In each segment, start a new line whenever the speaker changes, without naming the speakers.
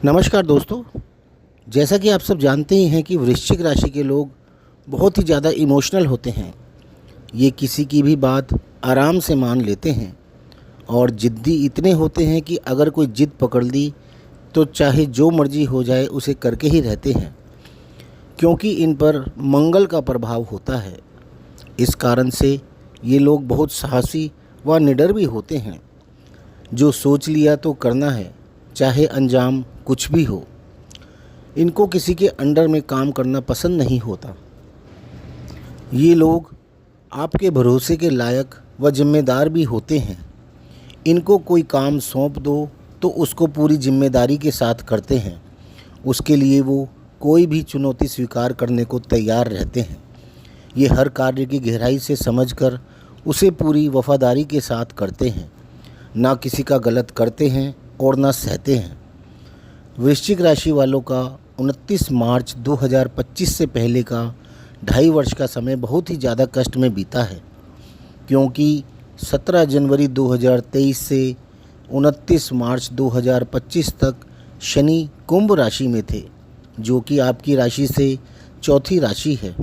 नमस्कार दोस्तों। जैसा कि आप सब जानते ही हैं कि वृश्चिक राशि के लोग बहुत ही ज़्यादा इमोशनल होते हैं। ये किसी की भी बात आराम से मान लेते हैं और ज़िद्दी इतने होते हैं कि अगर कोई ज़िद पकड़ ली तो चाहे जो मर्जी हो जाए उसे करके ही रहते हैं, क्योंकि इन पर मंगल का प्रभाव होता है। इस कारण से ये लोग बहुत साहसी व निडर भी होते हैं। जो सोच लिया तो करना है, चाहे अंजाम कुछ भी हो। इनको किसी के अंडर में काम करना पसंद नहीं होता। ये लोग आपके भरोसे के लायक व जिम्मेदार भी होते हैं। इनको कोई काम सौंप दो तो उसको पूरी जिम्मेदारी के साथ करते हैं। उसके लिए वो कोई भी चुनौती स्वीकार करने को तैयार रहते हैं। ये हर कार्य की गहराई से समझकर उसे पूरी वफादारी के साथ करते हैं। ना किसी का गलत करते हैं और ना सहते हैं। वृश्चिक राशि वालों का 29 मार्च 2025 से पहले का 2.5 वर्ष का समय बहुत ही ज़्यादा कष्ट में बीता है, क्योंकि 17 जनवरी 2023 से 29 मार्च 2025 तक शनि कुंभ राशि में थे, जो कि आपकी राशि से चौथी राशि है,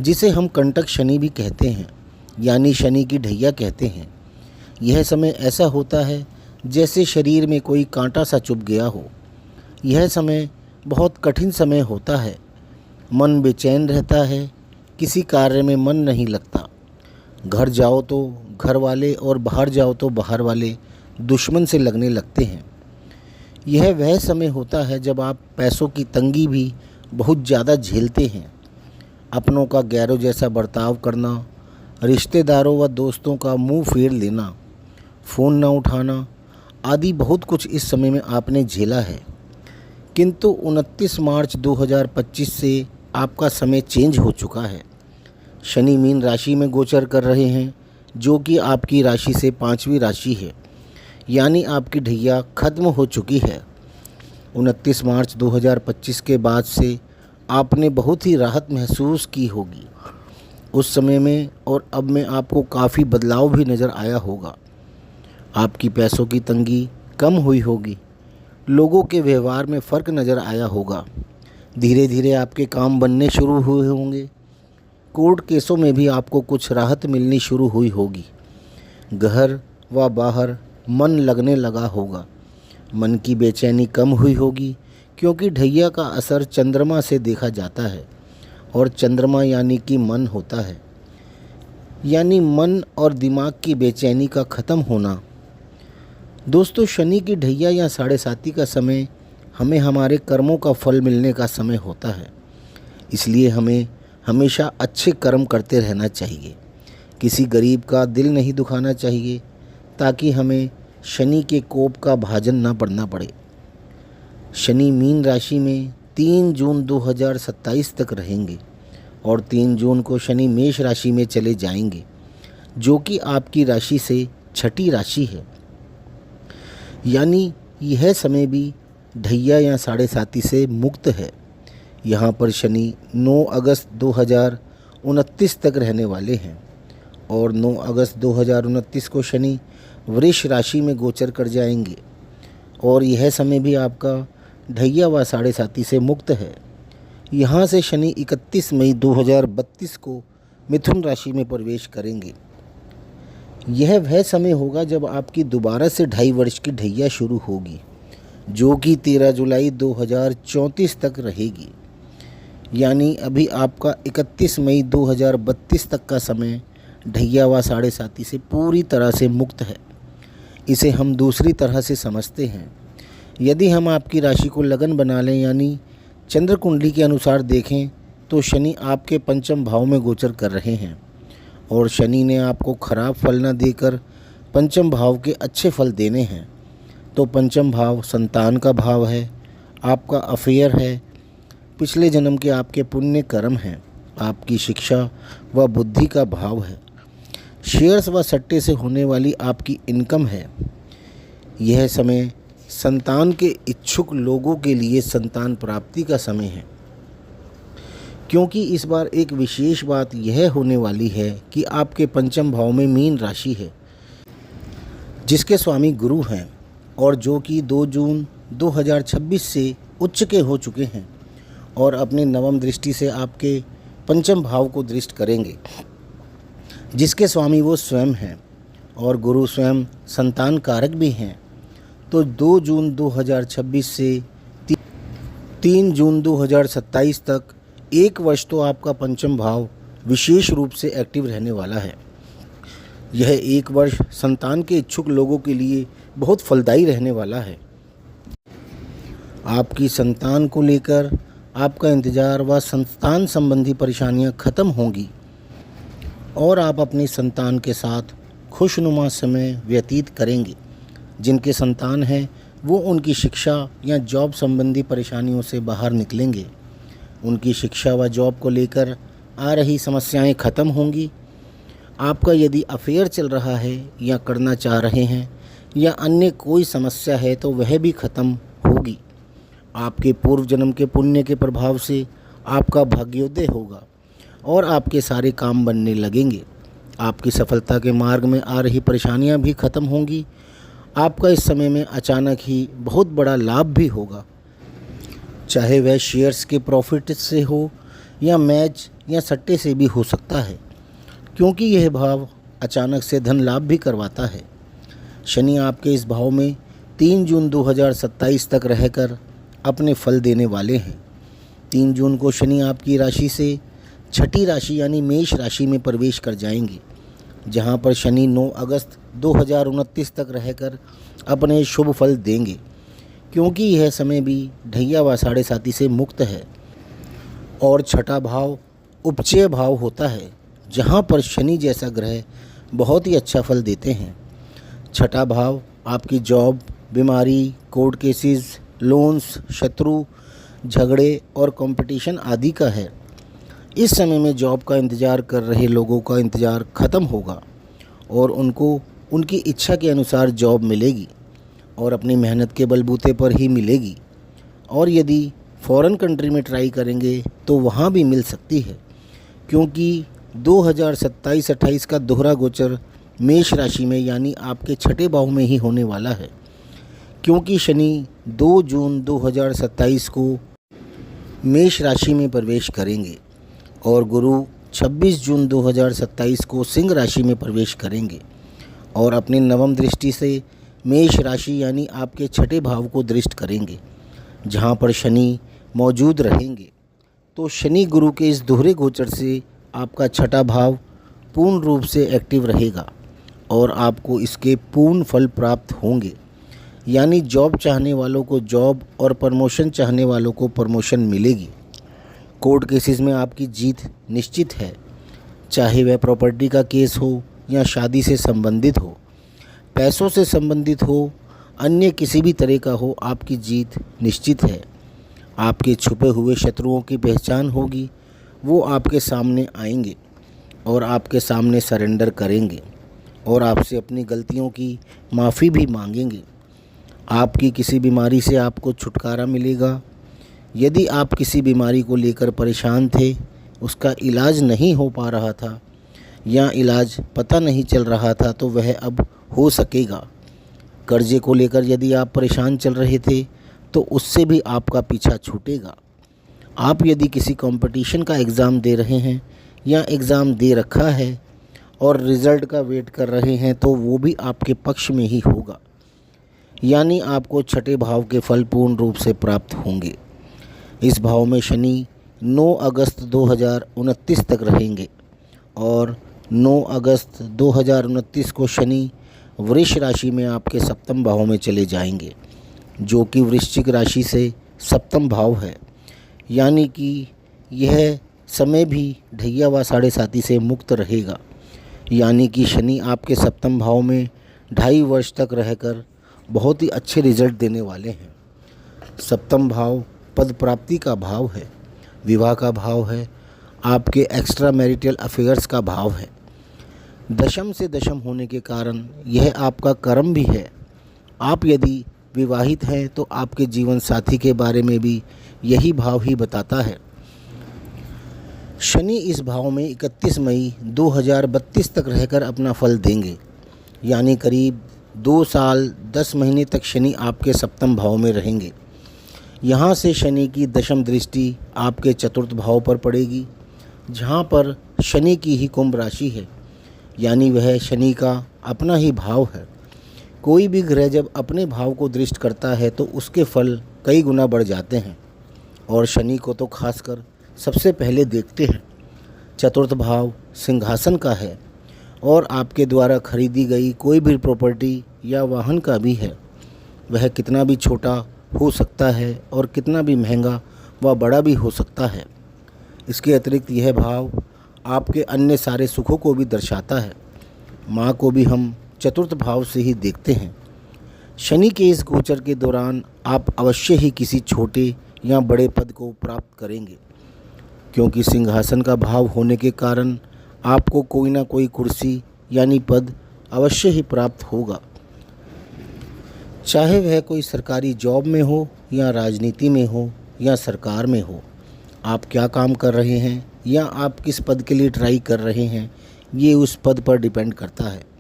जिसे हम कंटक शनि भी कहते हैं, यानी शनि की ढैया कहते हैं। यह समय ऐसा होता है जैसे शरीर में कोई कांटा सा चुभ गया हो। यह समय बहुत कठिन समय होता है। मन बेचैन रहता है, किसी कार्य में मन नहीं लगता। घर जाओ तो घर वाले और बाहर जाओ तो बाहर वाले दुश्मन से लगने लगते हैं। यह वह समय होता है जब आप पैसों की तंगी भी बहुत ज़्यादा झेलते हैं। अपनों का गैरों जैसा बर्ताव करना, रिश्तेदारों व दोस्तों का मुंह फेर लेना, फ़ोन न उठाना आदि बहुत कुछ इस समय में आपने झेला है। किंतु 29 मार्च 2025 से आपका समय चेंज हो चुका है। शनि मीन राशि में गोचर कर रहे हैं, जो कि आपकी राशि से 5वीं राशि है, यानी आपकी ढैया खत्म हो चुकी है। 29 मार्च 2025 के बाद से आपने बहुत ही राहत महसूस की होगी। उस समय में और अब में आपको काफ़ी बदलाव भी नज़र आया होगा। आपकी पैसों की तंगी कम हुई होगी। लोगों के व्यवहार में फ़र्क नज़र आया होगा। धीरे धीरे आपके काम बनने शुरू हुए होंगे। कोर्ट केसों में भी आपको कुछ राहत मिलनी शुरू हुई होगी। घर व बाहर मन लगने लगा होगा। मन की बेचैनी कम हुई होगी, क्योंकि ढैया का असर चंद्रमा से देखा जाता है, और चंद्रमा यानी कि मन होता है, यानी मन और दिमाग की बेचैनी का ख़त्म होना। दोस्तों, शनि की ढैया या साढ़े साती का समय हमें हमारे कर्मों का फल मिलने का समय होता है। इसलिए हमें हमेशा अच्छे कर्म करते रहना चाहिए। किसी गरीब का दिल नहीं दुखाना चाहिए, ताकि हमें शनि के कोप का भाजन ना पड़ना पड़े। शनि मीन राशि में 3 जून 2027 तक रहेंगे और 3 जून को शनि मेष राशि में चले जाएंगे, जो कि आपकी राशि से छठी राशि है। यानी यह समय भी ढैया या साढ़े साती से मुक्त है। यहाँ पर शनि 9 अगस्त 2029 तक रहने वाले हैं, और 9 अगस्त 2029 को शनि वृष राशि में गोचर कर जाएंगे, और यह समय भी आपका ढैया व साढ़े साती से मुक्त है। यहाँ से शनि 31 मई 2032 को मिथुन राशि में प्रवेश करेंगे। यह वह समय होगा जब आपकी दोबारा से 2.5 वर्ष की ढैया शुरू होगी, जो कि 13 जुलाई 2034 तक रहेगी। यानी अभी आपका 31 मई 2032 तक का समय ढैया व साढ़े साती से पूरी तरह से मुक्त है। इसे हम दूसरी तरह से समझते हैं। यदि हम आपकी राशि को लगन बना लें, यानी चंद्र कुंडली के अनुसार देखें, तो शनि आपके पंचम भाव में गोचर कर रहे हैं, और शनि ने आपको खराब फल न देकर पंचम भाव के अच्छे फल देने हैं। तो पंचम भाव संतान का भाव है, आपका अफेयर है, पिछले जन्म के आपके पुण्य कर्म हैं, आपकी शिक्षा व बुद्धि का भाव है, शेयर्स व सट्टे से होने वाली आपकी इनकम है। यह समय संतान के इच्छुक लोगों के लिए संतान प्राप्ति का समय है, क्योंकि इस बार एक विशेष बात यह होने वाली है कि आपके पंचम भाव में मीन राशि है, जिसके स्वामी गुरु हैं, और जो कि 2 जून 2026 से उच्च के हो चुके हैं और अपनी नवम दृष्टि से आपके पंचम भाव को दृष्ट करेंगे, जिसके स्वामी वो स्वयं हैं और गुरु स्वयं संतान कारक भी हैं। तो 2 जून 2026 से 3 जून 2027 तक 1 वर्ष तो आपका पंचम भाव विशेष रूप से एक्टिव रहने वाला है। यह 1 वर्ष संतान के इच्छुक लोगों के लिए बहुत फलदायी रहने वाला है। आपकी संतान को लेकर आपका इंतज़ार व संतान संबंधी परेशानियां खत्म होंगी और आप अपनी संतान के साथ खुशनुमा समय व्यतीत करेंगे। जिनके संतान हैं वो उनकी शिक्षा या जॉब संबंधी परेशानियों से बाहर निकलेंगे। उनकी शिक्षा व जॉब को लेकर आ रही समस्याएं खत्म होंगी। आपका यदि अफेयर चल रहा है या करना चाह रहे हैं या अन्य कोई समस्या है तो वह भी खत्म होगी। आपके पूर्व जन्म के पुण्य के प्रभाव से आपका भाग्योदय होगा और आपके सारे काम बनने लगेंगे। आपकी सफलता के मार्ग में आ रही परेशानियां भी खत्म होंगी। आपका इस समय में अचानक ही बहुत बड़ा लाभ भी होगा, चाहे वह शेयर्स के प्रॉफिट से हो या मैच या सट्टे से भी हो सकता है, क्योंकि यह भाव अचानक से धन लाभ भी करवाता है। शनि आपके इस भाव में 3 जून 2027 तक रहकर अपने फल देने वाले हैं। 3 जून को शनि आपकी राशि से छठी राशि यानी मेष राशि में प्रवेश कर जाएंगे, जहां पर शनि 9 अगस्त 2029 तक रहकर अपने शुभ फल देंगे, क्योंकि यह समय भी ढैया व साढ़े साती से मुक्त है। और छठा भाव उपचय भाव होता है, जहां पर शनि जैसा ग्रह बहुत ही अच्छा फल देते हैं। छठा भाव आपकी जॉब, बीमारी, कोर्ट केसेस, लोन्स, शत्रु, झगड़े और कंपटीशन आदि का है। इस समय में जॉब का इंतज़ार कर रहे लोगों का इंतज़ार ख़त्म होगा और उनको उनकी इच्छा के अनुसार जॉब मिलेगी और अपनी मेहनत के बलबूते पर ही मिलेगी। और यदि फॉरेन कंट्री में ट्राई करेंगे तो वहाँ भी मिल सकती है, क्योंकि 2027-28 का दोहरा गोचर मेष राशि में यानी आपके छठे भाव में ही होने वाला है, क्योंकि शनि 2 जून 2027 को मेष राशि में प्रवेश करेंगे और गुरु 26 जून 2027 को सिंह राशि में प्रवेश करेंगे और अपनी नवम दृष्टि से मेष राशि यानी आपके छठे भाव को दृष्ट करेंगे, जहां पर शनि मौजूद रहेंगे। तो शनि गुरु के इस दोहरे गोचर से आपका छठा भाव पूर्ण रूप से एक्टिव रहेगा और आपको इसके पूर्ण फल प्राप्त होंगे। यानी जॉब चाहने वालों को जॉब और प्रमोशन चाहने वालों को प्रमोशन मिलेगी। कोर्ट केसेस में आपकी जीत निश्चित है, चाहे वह प्रॉपर्टी का केस हो या शादी से संबंधित हो, पैसों से संबंधित हो, अन्य किसी भी तरह का हो, आपकी जीत निश्चित है। आपके छुपे हुए शत्रुओं की पहचान होगी, वो आपके सामने आएंगे और आपके सामने सरेंडर करेंगे और आपसे अपनी गलतियों की माफ़ी भी मांगेंगे। आपकी किसी बीमारी से आपको छुटकारा मिलेगा। यदि आप किसी बीमारी को लेकर परेशान थे, उसका इलाज नहीं हो पा रहा था या इलाज पता नहीं चल रहा था, तो वह अब हो सकेगा। कर्जे को लेकर यदि आप परेशान चल रहे थे तो उससे भी आपका पीछा छूटेगा। आप यदि किसी कंपटीशन का एग्ज़ाम दे रहे हैं या एग्ज़ाम दे रखा है और रिज़ल्ट का वेट कर रहे हैं तो वो भी आपके पक्ष में ही होगा। यानी आपको छठे भाव के फल पूर्ण रूप से प्राप्त होंगे। इस भाव में शनि 9 अगस्त 2029 तक रहेंगे और 9 अगस्त 2029 को शनि वृष राशि में आपके सप्तम भाव में चले जाएंगे, जो कि वृश्चिक राशि से सप्तम भाव है। यानी कि यह समय भी ढैया व साढ़े साती से मुक्त रहेगा। यानी कि शनि आपके सप्तम भाव में 2.5 वर्ष तक रहकर बहुत ही अच्छे रिजल्ट देने वाले हैं। सप्तम भाव पद प्राप्ति का भाव है, विवाह का भाव है, आपके एक्स्ट्रा मैरिटल अफेयर्स का भाव है। दशम से दशम होने के कारण यह आपका कर्म भी है। आप यदि विवाहित हैं तो आपके जीवन साथी के बारे में भी यही भाव ही बताता है। शनि इस भाव में 31 मई 2032 तक रहकर अपना फल देंगे, यानी करीब 2 साल 10 महीने तक शनि आपके सप्तम भाव में रहेंगे। यहाँ से शनि की दशम दृष्टि आपके चतुर्थ भाव पर पड़ेगी, जहाँ पर शनि की ही कुंभ राशि है, यानी वह शनि का अपना ही भाव है। कोई भी ग्रह जब अपने भाव को दृष्ट करता है तो उसके फल कई गुना बढ़ जाते हैं, और शनि को तो खासकर सबसे पहले देखते हैं। चतुर्थ भाव सिंहासन का है और आपके द्वारा खरीदी गई कोई भी प्रॉपर्टी या वाहन का भी है। वह कितना भी छोटा हो सकता है और कितना भी महंगा व बड़ा भी हो सकता है। इसके अतिरिक्त यह भाव आपके अन्य सारे सुखों को भी दर्शाता है। माँ को भी हम चतुर्थ भाव से ही देखते हैं। शनि के इस गोचर के दौरान आप अवश्य ही किसी छोटे या बड़े पद को प्राप्त करेंगे, क्योंकि सिंहासन का भाव होने के कारण आपको कोई ना कोई कुर्सी यानी पद अवश्य ही प्राप्त होगा। चाहे वह कोई सरकारी जॉब में हो या राजनीति में हो या सरकार में हो, आप क्या काम कर रहे हैं या आप किस पद के लिए ट्राई कर रहे हैं, ये उस पद पर डिपेंड करता है।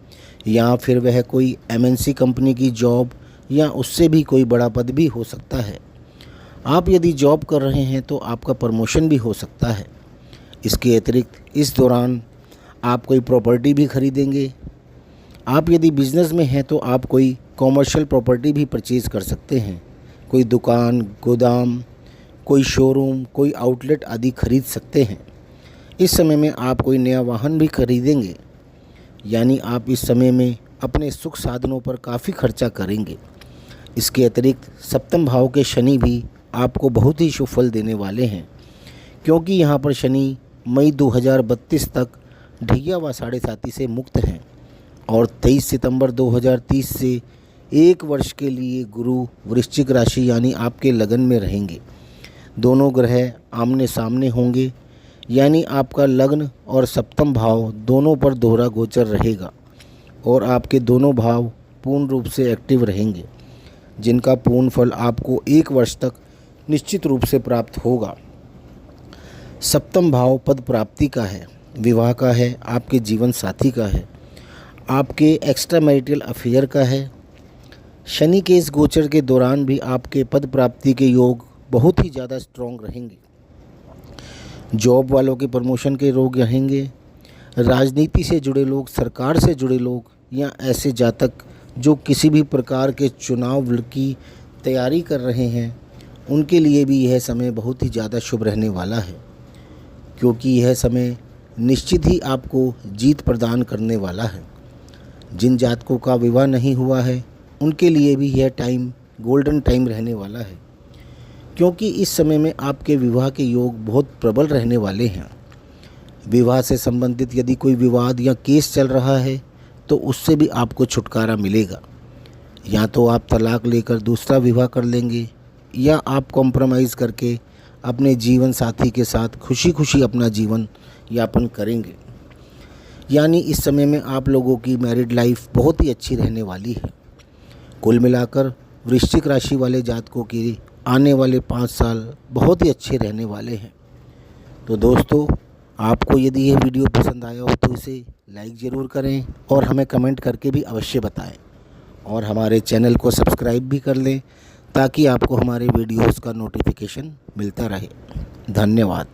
या फिर वह कोई MNC कंपनी की जॉब या उससे भी कोई बड़ा पद भी हो सकता है। आप यदि जॉब कर रहे हैं तो आपका प्रमोशन भी हो सकता है। इसके अतिरिक्त इस दौरान आप कोई प्रॉपर्टी भी खरीदेंगे। आप यदि बिज़नेस में हैं तो आप कोई कॉमर्शियल प्रॉपर्टी भी परचेज़ कर सकते हैं। कोई दुकान, गोदाम, कोई शोरूम, कोई आउटलेट आदि खरीद सकते हैं। इस समय में आप कोई नया वाहन भी खरीदेंगे, यानी आप इस समय में अपने सुख साधनों पर काफ़ी खर्चा करेंगे। इसके अतिरिक्त सप्तम भाव के शनि भी आपको बहुत ही शुभ फल देने वाले हैं, क्योंकि यहाँ पर शनि मई 2032 तक ढैया व साढ़े साथी से मुक्त हैं और 23 सितंबर 2030 से 1 वर्ष के लिए गुरु वृश्चिक राशि यानी आपके लगन में रहेंगे। दोनों ग्रह आमने सामने होंगे, यानी आपका लग्न और सप्तम भाव दोनों पर दोहरा गोचर रहेगा और आपके दोनों भाव पूर्ण रूप से एक्टिव रहेंगे, जिनका पूर्ण फल आपको 1 वर्ष तक निश्चित रूप से प्राप्त होगा। सप्तम भाव पद प्राप्ति का है, विवाह का है, आपके जीवन साथी का है, आपके एक्स्ट्रा मैरिटल अफेयर का है। शनि के इस गोचर के दौरान भी आपके पद प्राप्ति के योग बहुत ही ज़्यादा स्ट्रॉन्ग रहेंगे। जॉब वालों के प्रमोशन के योग रहेंगे। राजनीति से जुड़े लोग, सरकार से जुड़े लोग या ऐसे जातक जो किसी भी प्रकार के चुनाव की तैयारी कर रहे हैं, उनके लिए भी यह समय बहुत ही ज़्यादा शुभ रहने वाला है, क्योंकि यह समय निश्चित ही आपको जीत प्रदान करने वाला है। जिन जातकों का विवाह नहीं हुआ है उनके लिए भी यह टाइम गोल्डन टाइम रहने वाला है, क्योंकि इस समय में आपके विवाह के योग बहुत प्रबल रहने वाले हैं। विवाह से संबंधित यदि कोई विवाद या केस चल रहा है तो उससे भी आपको छुटकारा मिलेगा। या तो आप तलाक लेकर दूसरा विवाह कर लेंगे या आप कॉम्प्रोमाइज़ करके अपने जीवन साथी के साथ खुशी खुशी अपना जीवन यापन करेंगे। यानी इस समय में आप लोगों की मैरिड लाइफ बहुत ही अच्छी रहने वाली है। कुल मिलाकर वृश्चिक राशि वाले जातकों की आने वाले 5 साल बहुत ही अच्छे रहने वाले हैं। तो दोस्तों, आपको यदि यह वीडियो पसंद आया हो तो इसे लाइक ज़रूर करें और हमें कमेंट करके भी अवश्य बताएं, और हमारे चैनल को सब्सक्राइब भी कर लें ताकि आपको हमारे वीडियोस का नोटिफिकेशन मिलता रहे। धन्यवाद।